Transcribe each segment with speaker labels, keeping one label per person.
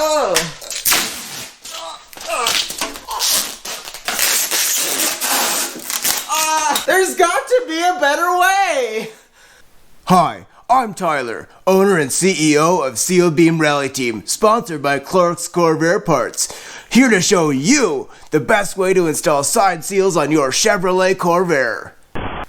Speaker 1: Oh! There's got to be a better way!
Speaker 2: Hi, I'm Tyler, owner and CEO of Seal Beam Rally Team, sponsored by Clark's Corvair Parts. Here to show you the best way to install side seals on your Chevrolet Corvair.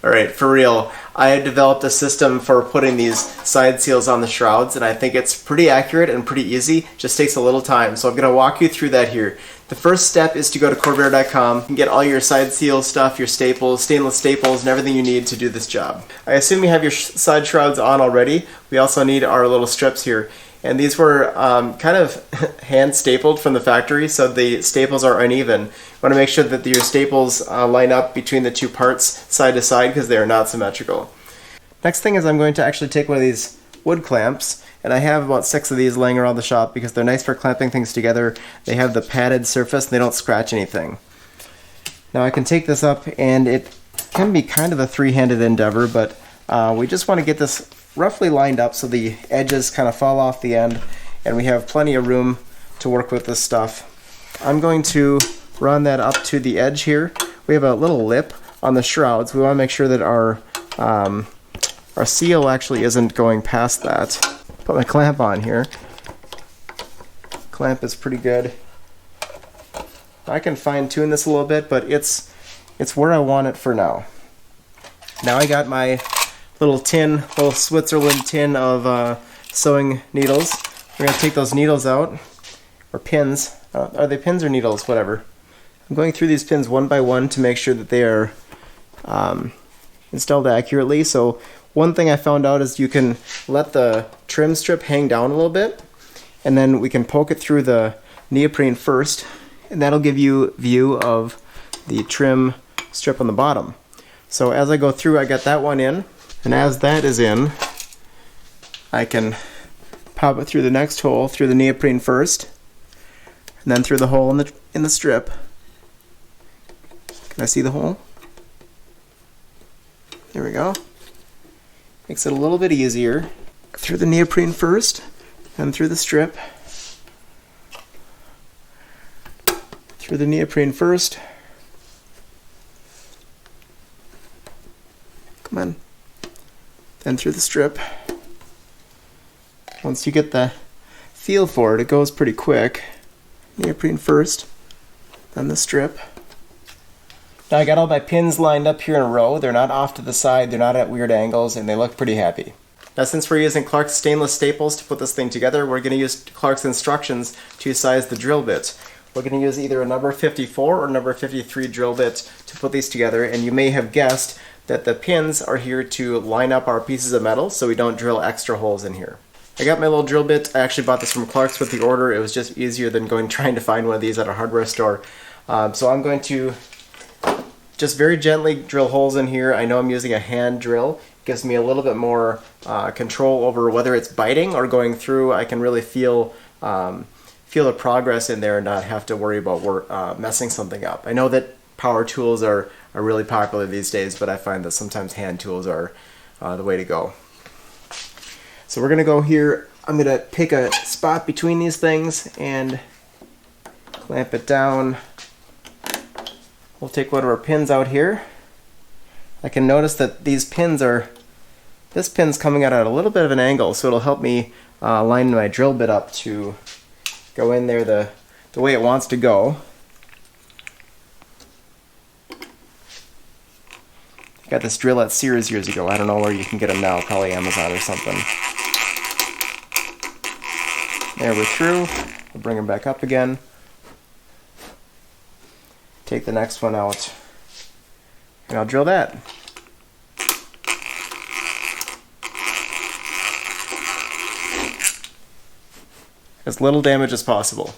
Speaker 1: Alright, for real, I had developed a system for putting these side seals on the shrouds, and I think it's pretty accurate and pretty easy, just takes a little time. So I'm going to walk you through that here. The first step is to go to Corvair.com and get all your side seal stuff, your staples, stainless staples, and everything you need to do this job. I assume you have your side shrouds on already. We also need our little strips here. And these were kind of hand stapled from the factory, so the staples are uneven. You want to make sure that your staples line up between the two parts side to side because they are not symmetrical. Next thing is I'm going to actually take one of these wood clamps, and I have about 6 of these laying around the shop because they're nice for clamping things together. They have the padded surface and they don't scratch anything. Now I can take this up, and it can be kind of a three-handed endeavor, but we just want to get this roughly lined up so the edges kind of fall off the end and we have plenty of room to work with this stuff. I'm going to run that up to the edge here. We have a little lip on the shrouds. We want to make sure that our seal actually isn't going past that. Put my clamp on here. Clamp is pretty good. I can fine tune this a little bit, but it's where I want it for now. Now I got my little Switzerland tin of sewing needles. We're going to take those needles out, or pins. Are they pins or needles? Whatever. I'm going through these pins one by one to make sure that they are installed accurately. So one thing I found out is you can let the trim strip hang down a little bit, and then we can poke it through the neoprene first, and that'll give you view of the trim strip on the bottom. So as I go through, I got that one in. And as that is in, I can pop it through the next hole, through the neoprene first, and then through the hole in the strip. Can I see the hole? There we go. Makes it a little bit easier. Through the neoprene first, and through the strip. Through the neoprene first. Come on. Then through the strip. Once you get the feel for it, it goes pretty quick. Neoprene first, then the strip. Now I got all my pins lined up here in a row. They're not off to the side, they're not at weird angles, and they look pretty happy. Now since we're using Clark's stainless staples to put this thing together, we're going to use Clark's instructions to size the drill bit. We're going to use either a number 54 or number 53 drill bit to put these together, and you may have guessed that the pins are here to line up our pieces of metal so we don't drill extra holes in here. I got my little drill bit. I actually bought this from Clark's with the order. It was just easier than trying to find one of these at a hardware store. So I'm going to just very gently drill holes in here. I know I'm using a hand drill. It gives me a little bit more control over whether it's biting or going through. I can really feel the progress in there and not have to worry about messing something up. I know that power tools are really popular these days, but I find that sometimes hand tools are the way to go. So we're going to go here. I'm going to pick a spot between these things and clamp it down. We'll take one of our pins out here. I can notice that this pin's coming out at a little bit of an angle, so it'll help me line my drill bit up to go in there the way it wants to go. Got this drill at Sears years ago. I don't know where you can get them now, probably Amazon or something. There, we're through. We'll bring them back up again. Take the next one out. And I'll drill that. As little damage as possible.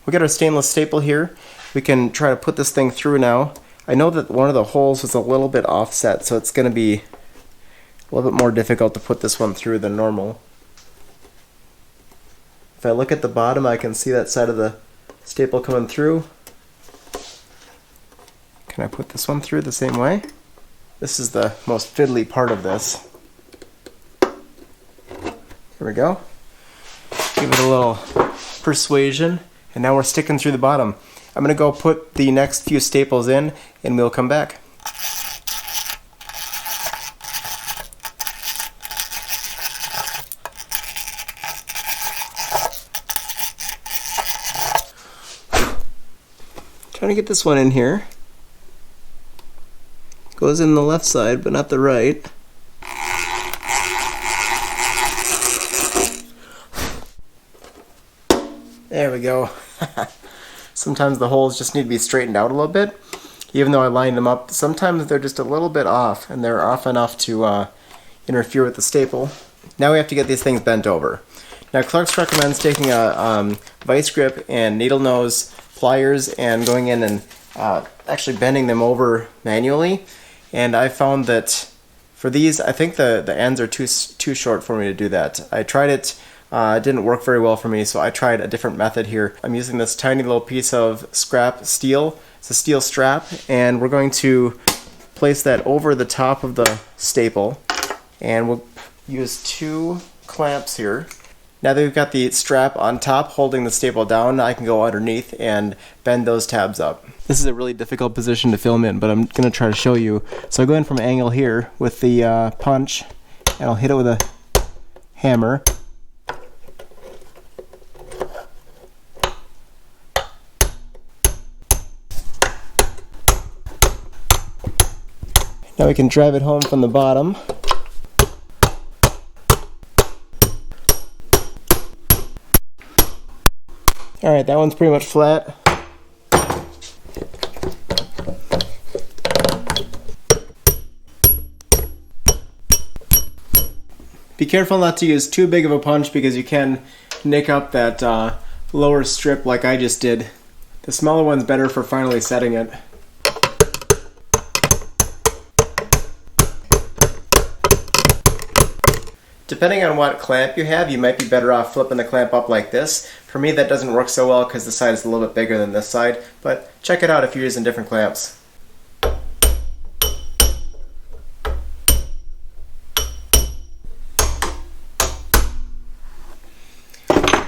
Speaker 1: We got our stainless staple here. We can try to put this thing through now. I know that one of the holes was a little bit offset, so it's going to be a little bit more difficult to put this one through than normal. If I look at the bottom, I can see that side of the staple coming through. Can I put this one through the same way? This is the most fiddly part of this. Here we go. Give it a little persuasion, and now we're sticking through the bottom. I'm going to go put the next few staples in, and we'll come back. Trying to get this one in here. Goes in the left side, but not the right. There we go. Sometimes the holes just need to be straightened out a little bit. Even though I lined them up, sometimes they're just a little bit off, and they're off enough to interfere with the staple. Now we have to get these things bent over. Now Clark's recommends taking a vice grip and needle nose pliers and going in and actually bending them over manually. And I found that for these, I think the ends are too short for me to do that. I tried it. It didn't work very well for me, so I tried a different method here. I'm using this tiny little piece of scrap steel. It's a steel strap, and we're going to place that over the top of the staple, and we'll use 2 clamps here. Now that we've got the strap on top holding the staple down, I can go underneath and bend those tabs up. This is a really difficult position to film in, but I'm going to try to show you. So I go in from an angle here with the punch, and I'll hit it with a hammer. Now we can drive it home from the bottom. Alright, that one's pretty much flat. Be careful not to use too big of a punch because you can nick up that lower strip like I just did. The smaller one's better for finally setting it. Depending on what clamp you have, you might be better off flipping the clamp up like this. For me, that doesn't work so well because the side is a little bit bigger than this side, but check it out if you're using different clamps.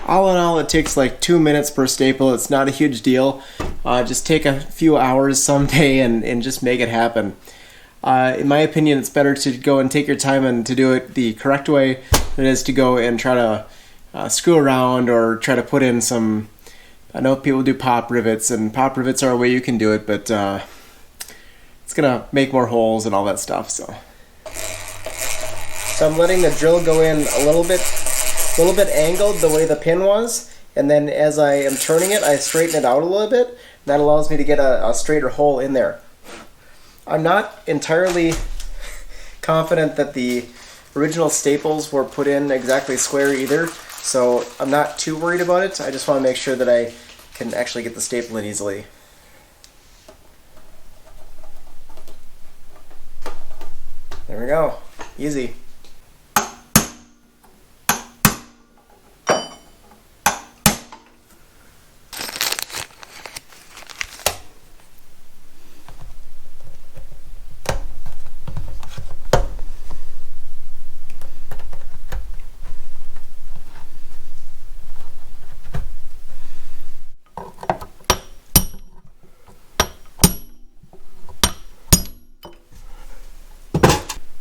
Speaker 1: All in all, it takes like 2 minutes per staple. It's not a huge deal. Just take a few hours someday and just make it happen. In my opinion, it's better to go and take your time and to do it the correct way than it is to go and try to screw around or try to put in some... I know people do pop rivets, and pop rivets are a way you can do it, but it's going to make more holes and all that stuff. So I'm letting the drill go in a little bit angled the way the pin was, and then as I am turning it, I straighten it out a little bit. That allows me to get a straighter hole in there. I'm not entirely confident that the original staples were put in exactly square either, so I'm not too worried about it. I just want to make sure that I can actually get the staple in easily. There we go. Easy.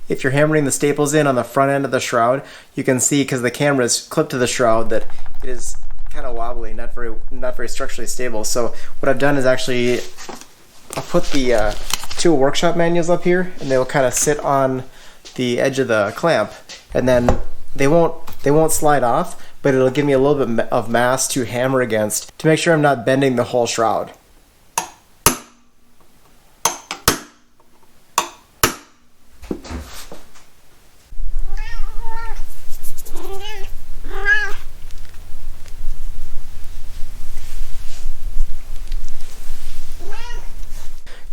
Speaker 1: If you're hammering the staples in on the front end of the shroud, you can see, because the camera is clipped to the shroud, that it is kind of wobbly, not very structurally stable. So what I've done is actually I'll put the 2 workshop manuals up here, and they will kind of sit on the edge of the clamp, and then they won't slide off, but it'll give me a little bit of mass to hammer against to make sure I'm not bending the whole shroud.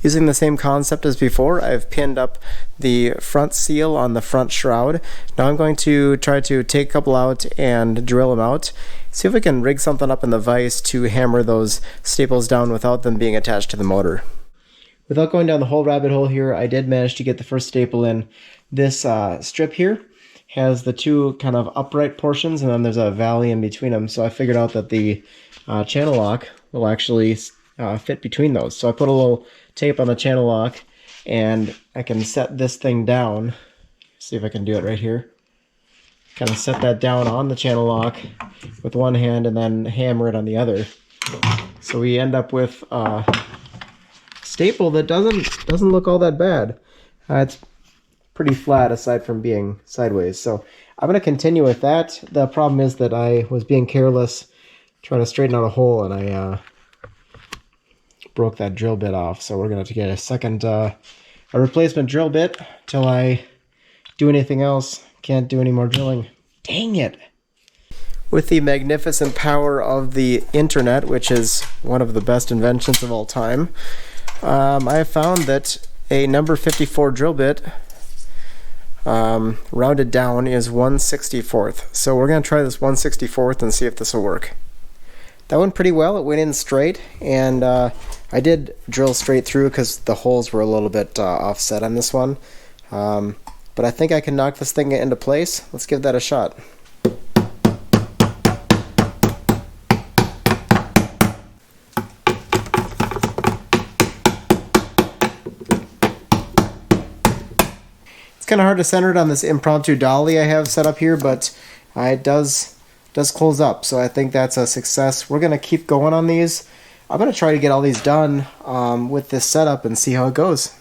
Speaker 1: Using the same concept as before, I've pinned up the front seal on the front shroud. Now I'm going to try to take a couple out and drill them out. See if we can rig something up in the vise to hammer those staples down without them being attached to the motor. Without going down the whole rabbit hole here, I did manage to get the first staple in this strip here. has the two kind of upright portions, and then there's a valley in between them. So I figured out that the channel lock will actually fit between those. So I put a little tape on the channel lock, and I can set this thing down. See if I can do it right here. Kind of set that down on the channel lock with one hand and then hammer it on the other. So we end up with a staple that doesn't look all that bad. It's pretty flat aside from being sideways. So I'm going to continue with that. The problem is that I was being careless trying to straighten out a hole, and I broke that drill bit off. So we're going to get a replacement drill bit till I do anything else. Can't do any more drilling. Dang it. With the magnificent power of the internet, which is one of the best inventions of all time, I have found that a number 54 drill bit rounded down is 1/64. So we're going to try this 1/64 and see if this will work. That went pretty well. It went in straight, and I did drill straight through because the holes were a little bit offset on this one. But I think I can knock this thing into place. Let's give that a shot. It's kind of hard to center it on this impromptu dolly I have set up here, but it does close up, so I think that's a success. We're going to keep going on these. I'm going to try to get all these done with this setup and see how it goes.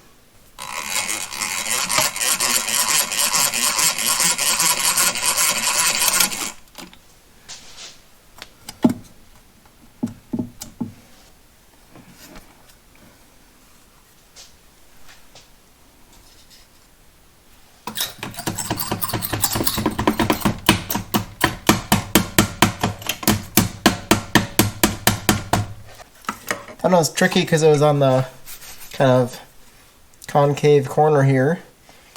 Speaker 1: I know it's tricky because it was on the kind of concave corner here,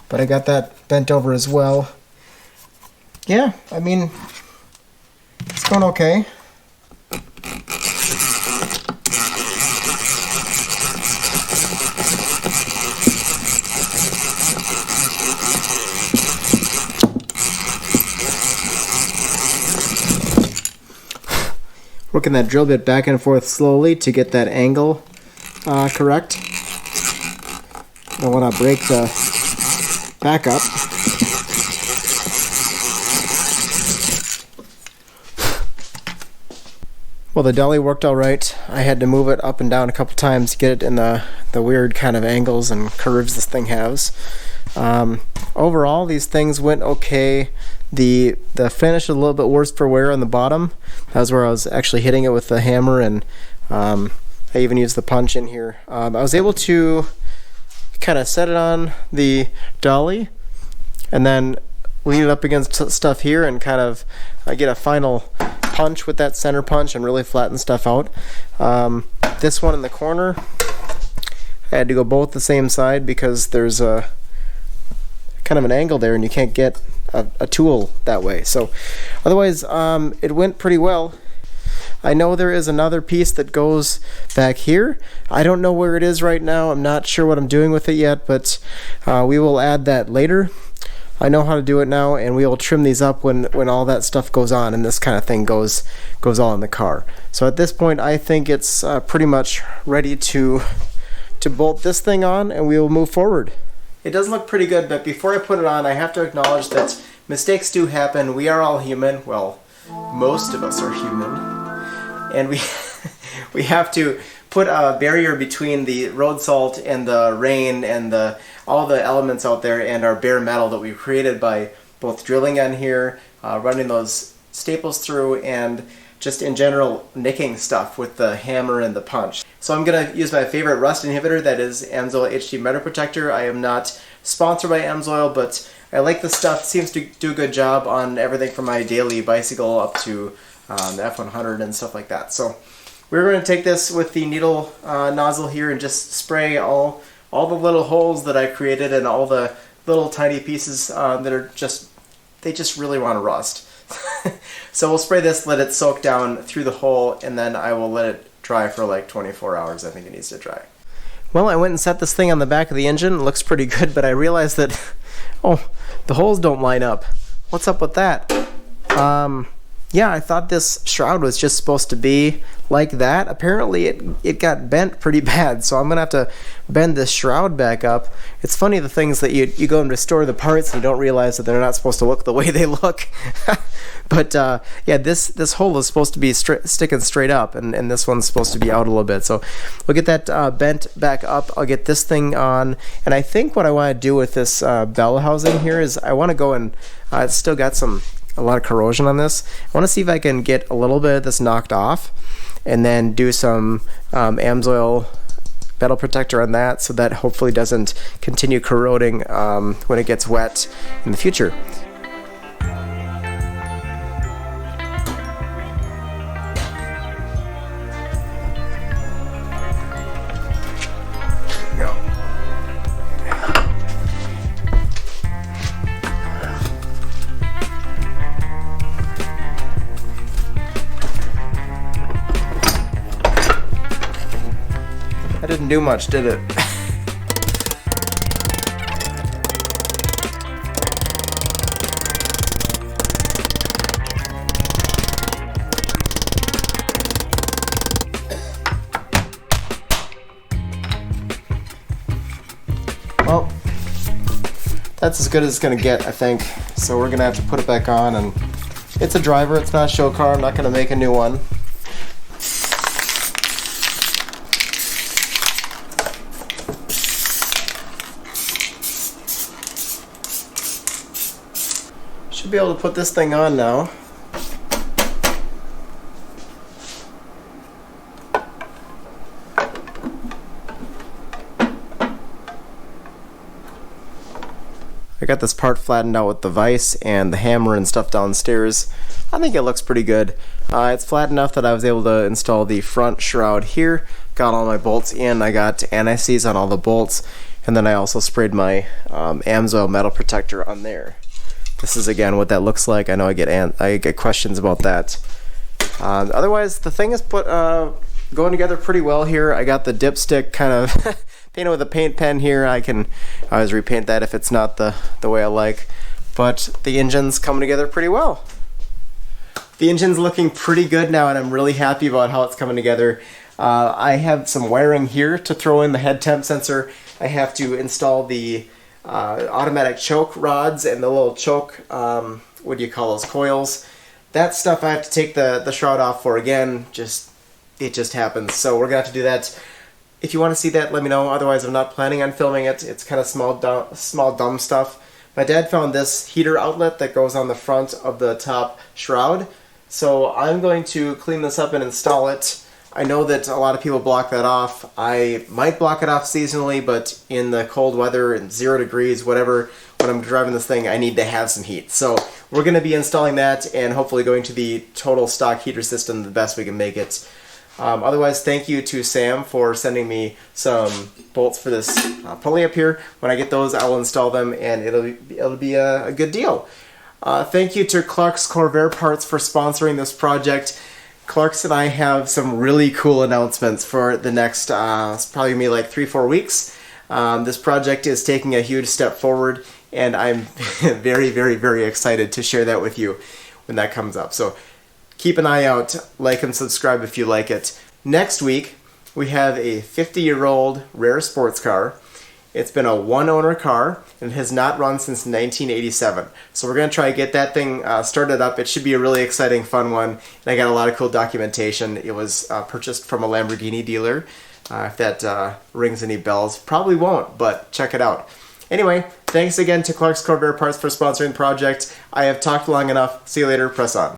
Speaker 1: but I got that bent over as well. Yeah, I mean, it's going okay. Working that drill bit back and forth slowly to get that angle correct. I don't want to break the back up. Well, the dolly worked all right. I had to move it up and down a couple times to get it in the weird kind of angles and curves this thing has. Overall, these things went okay. The finish is a little bit worse for wear on the bottom. That was where I was actually hitting it with the hammer, and I even used the punch in here. I was able to kind of set it on the dolly and then lean it up against stuff here and kind of get a final punch with that center punch and really flatten stuff out. This one in the corner, I had to go both the same side because there's a kind of an angle there and you can't get a tool that way. So otherwise it went pretty well. I know there is another piece that goes back here. I don't know where it is right now. I'm not sure what I'm doing with it yet, but we will add that later. I know how to do it now, and we will trim these up when all that stuff goes on and this kind of thing goes all in the car. So at this point I think it's pretty much ready to bolt this thing on, and we will move forward. It does look pretty good, but before I put it on, I have to acknowledge that mistakes do happen. We are all human. Well, most of us are human. And we have to put a barrier between the road salt and the rain and all the elements out there and our bare metal that we've created by both drilling on here, running those staples through, and just in general nicking stuff with the hammer and the punch. So I'm going to use my favorite rust inhibitor, that is AMSOIL HD Metal Protector. I am not sponsored by AMSOIL, but I like the stuff. It seems to do a good job on everything from my daily bicycle up to the F100 and stuff like that. So we're going to take this with the needle nozzle here and just spray all the little holes that I created and all the little tiny pieces that are they just really want to rust. So we'll spray this, let it soak down through the hole, and then I will let it dry for like 24 hours. I think it needs to dry. Well, I went and set this thing on the back of the engine. It looks pretty good, but I realized that, oh, the holes don't line up. What's up with that? Yeah, I thought this shroud was just supposed to be like that. Apparently it got bent pretty bad, so I'm gonna have to bend this shroud back up. It's funny the things that you go and restore the parts and you don't realize that they're not supposed to look the way they look. But yeah, this hole is supposed to be sticking straight up, and this one's supposed to be out a little bit. So we'll get that bent back up. I'll get this thing on, and I think what I want to do with this bell housing here is I want to go and it's still got a lot of corrosion on this. I want to see if I can get a little bit of this knocked off and then do some AMSOIL metal protector on that so that hopefully doesn't continue corroding when it gets wet in the future. That didn't do much, did it? Well, that's as good as it's gonna get, I think. So we're gonna have to put it back on, and it's a driver, it's not a show car, I'm not gonna make a new one. Should be able to put this thing on now. I got this part flattened out with the vise and the hammer and stuff downstairs. I think it looks pretty good. It's flat enough that I was able to install the front shroud here. Got all my bolts in. I got anti-seize on all the bolts, and then I also sprayed my AMSOIL metal protector on there. This is again what that looks like. I know I get questions about that. Otherwise, the thing is going together pretty well here. I got the dipstick kind of painted with a paint pen here. I can always repaint that if it's not the way I like. But the engine's coming together pretty well. The engine's looking pretty good now, and I'm really happy about how it's coming together. I have some wiring here to throw in the head temp sensor. I have to install the automatic choke rods and the little choke, what do you call those, coils. That stuff I have to take the shroud off for again. It just happens. So we're gonna have to do that. If you want to see that, let me know. Otherwise, I'm not planning on filming it. It's kind of small dumb stuff. My dad found this heater outlet that goes on the front of the top shroud. So I'm going to clean this up and install it. I know that a lot of people block that off. I might block it off seasonally, but in the cold weather and 0 degrees, whatever, when I'm driving this thing, I need to have some heat. So we're going to be installing that and hopefully going to the total stock heater system the best we can make it. Otherwise, thank you to Sam for sending me some bolts for this pulley up here. When I get those, I will install them, and it'll be a good deal. Thank you to Clark's Corvair Parts for sponsoring this project. Clark's and I have some really cool announcements for the next, it's probably gonna be like 3-4 weeks. This project is taking a huge step forward, and I'm very, very, very excited to share that with you when that comes up. So keep an eye out, like and subscribe if you like it. Next week, we have a 50-year-old rare sports car. It's been a one-owner car and has not run since 1987. So we're going to try to get that thing started up. It should be a really exciting, fun one. And I got a lot of cool documentation. It was purchased from a Lamborghini dealer. If that rings any bells, probably won't, but check it out. Anyway, thanks again to Clark's Corvair Parts for sponsoring the project. I have talked long enough. See you later. Press on.